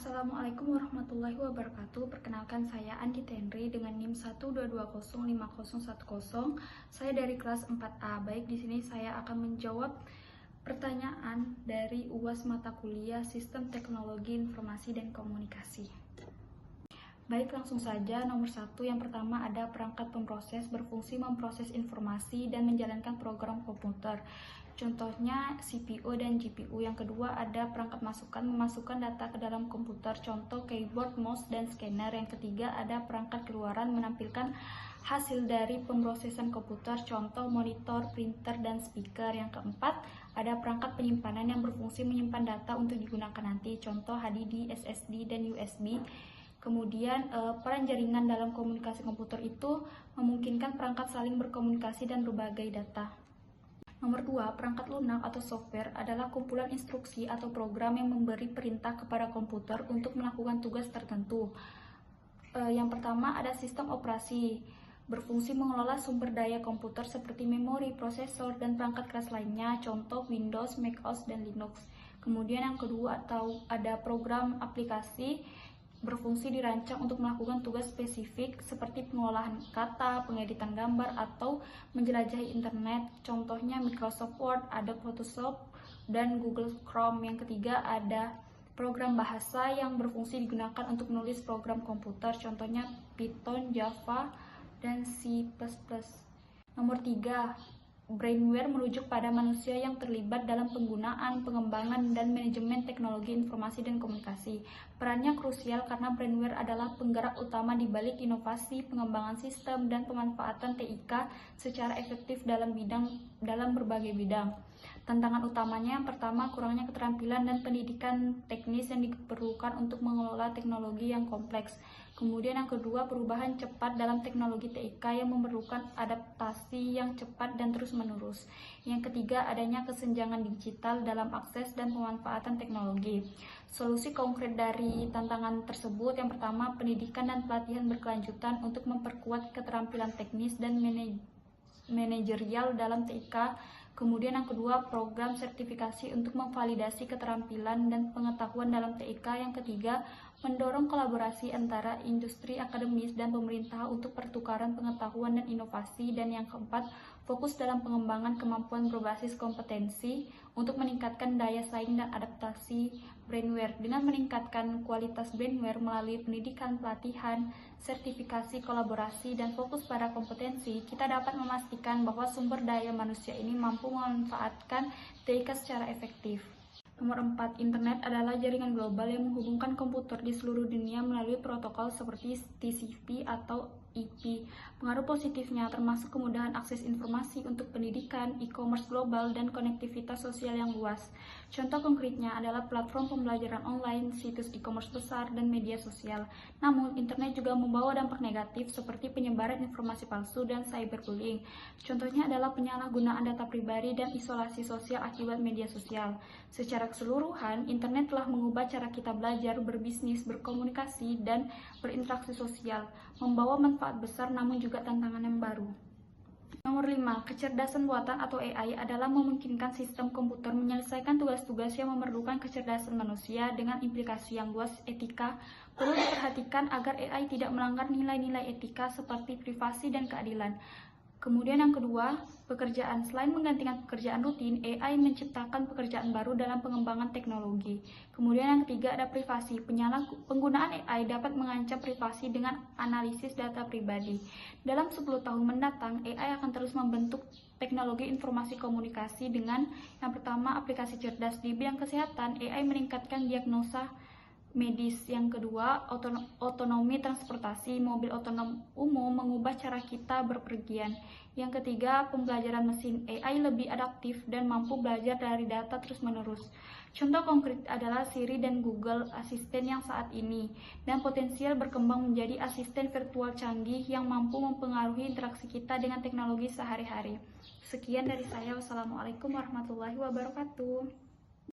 Assalamualaikum warahmatullahi wabarakatuh. Perkenalkan saya Andi Tenri dengan NIM 122050110. Saya dari kelas 4A. Baik, di sini saya akan menjawab pertanyaan dari UAS mata kuliah Sistem Teknologi Informasi dan Komunikasi. Baik, langsung saja. Nomor 1, yang pertama ada perangkat pemproses berfungsi memproses informasi dan menjalankan program komputer. Contohnya CPU dan GPU. Yang kedua ada perangkat masukan memasukkan data ke dalam komputer. Contoh keyboard, mouse, dan scanner. Yang ketiga ada perangkat keluaran menampilkan hasil dari pemrosesan komputer. Contoh monitor, printer, dan speaker. Yang keempat ada perangkat penyimpanan yang berfungsi menyimpan data untuk digunakan nanti. Contoh HDD, SSD, dan USB. Kemudian peran jaringan dalam komunikasi komputer itu memungkinkan perangkat saling berkomunikasi dan berbagai data. Nomor 2, perangkat lunak atau software adalah kumpulan instruksi atau program yang memberi perintah kepada komputer untuk melakukan tugas tertentu. Yang pertama ada sistem operasi, berfungsi mengelola sumber daya komputer seperti memori, prosesor, dan perangkat keras lainnya, contoh Windows, macOS, dan Linux. Kemudian yang kedua ada program aplikasi, berfungsi dirancang untuk melakukan tugas spesifik seperti pengolahan kata, pengeditan gambar, atau menjelajahi internet. Contohnya Microsoft Word, Adobe Photoshop, dan Google Chrome. Yang ketiga ada program bahasa yang berfungsi digunakan untuk menulis program komputer. Contohnya Python, Java, dan C++. Nomor 3, brainware merujuk pada manusia yang terlibat dalam penggunaan, pengembangan, dan manajemen teknologi informasi dan komunikasi. Perannya krusial karena brainware adalah penggerak utama di balik inovasi, pengembangan sistem, dan pemanfaatan TIK secara efektif dalam berbagai bidang. Tantangan utamanya yang pertama, kurangnya keterampilan dan pendidikan teknis yang diperlukan untuk mengelola teknologi yang kompleks. Kemudian yang kedua, perubahan cepat dalam teknologi TIK yang memerlukan adaptasi yang cepat dan terus-menerus. Yang ketiga, adanya kesenjangan digital dalam akses dan pemanfaatan teknologi. Solusi konkret dari tantangan tersebut, yang pertama, pendidikan dan pelatihan berkelanjutan untuk memperkuat keterampilan teknis dan manajerial dalam TIK. Kemudian yang kedua, program sertifikasi untuk memvalidasi keterampilan dan pengetahuan dalam TIK. Yang ketiga, mendorong kolaborasi antara industri, akademis, dan pemerintah untuk pertukaran pengetahuan dan inovasi. Dan yang keempat, fokus dalam pengembangan kemampuan berbasis kompetensi untuk meningkatkan daya saing dan adaptasi brainware. Dengan meningkatkan kualitas brainware melalui pendidikan, pelatihan, sertifikasi, kolaborasi, dan fokus pada kompetensi, kita dapat memastikan bahwa sumber daya manusia ini mampu memanfaatkan TIK secara efektif. Nomor 4, internet adalah jaringan global yang menghubungkan komputer di seluruh dunia melalui protokol seperti TCP atau IP. Pengaruh positifnya termasuk kemudahan akses informasi untuk pendidikan, e-commerce global, dan konektivitas sosial yang luas. Contoh konkretnya adalah platform pembelajaran online, situs e-commerce besar, dan media sosial. Namun, internet juga membawa dampak negatif seperti penyebaran informasi palsu dan cyberbullying. Contohnya adalah penyalahgunaan data pribadi dan isolasi sosial akibat media sosial. Secara keseluruhan, internet telah mengubah cara kita belajar, berbisnis, berkomunikasi, dan berinteraksi sosial, membawa manfaat besar namun juga tantangan yang baru. Nomor 5, kecerdasan buatan atau AI adalah memungkinkan sistem komputer menyelesaikan tugas-tugas yang memerlukan kecerdasan manusia dengan implikasi yang luas etika. Perlu diperhatikan agar AI tidak melanggar nilai-nilai etika seperti privasi dan keadilan. Kemudian yang kedua, pekerjaan. Selain menggantikan pekerjaan rutin, AI menciptakan pekerjaan baru dalam pengembangan teknologi. Kemudian yang ketiga ada privasi. Penggunaan AI dapat mengancam privasi dengan analisis data pribadi. Dalam 10 tahun mendatang, AI akan terus membentuk teknologi informasi komunikasi dengan yang pertama, aplikasi cerdas. Di bidang kesehatan, AI meningkatkan diagnosa medis. Yang kedua, otonomi transportasi. Mobil otonom umum mengubah cara kita berpergian. Yang ketiga, pembelajaran mesin. AI lebih adaptif dan mampu belajar dari data terus-menerus. Contoh konkret adalah Siri dan Google Assistant yang saat ini, dan potensial berkembang menjadi asisten virtual canggih yang mampu mempengaruhi interaksi kita dengan teknologi sehari-hari. Sekian dari saya. Wassalamualaikum warahmatullahi wabarakatuh.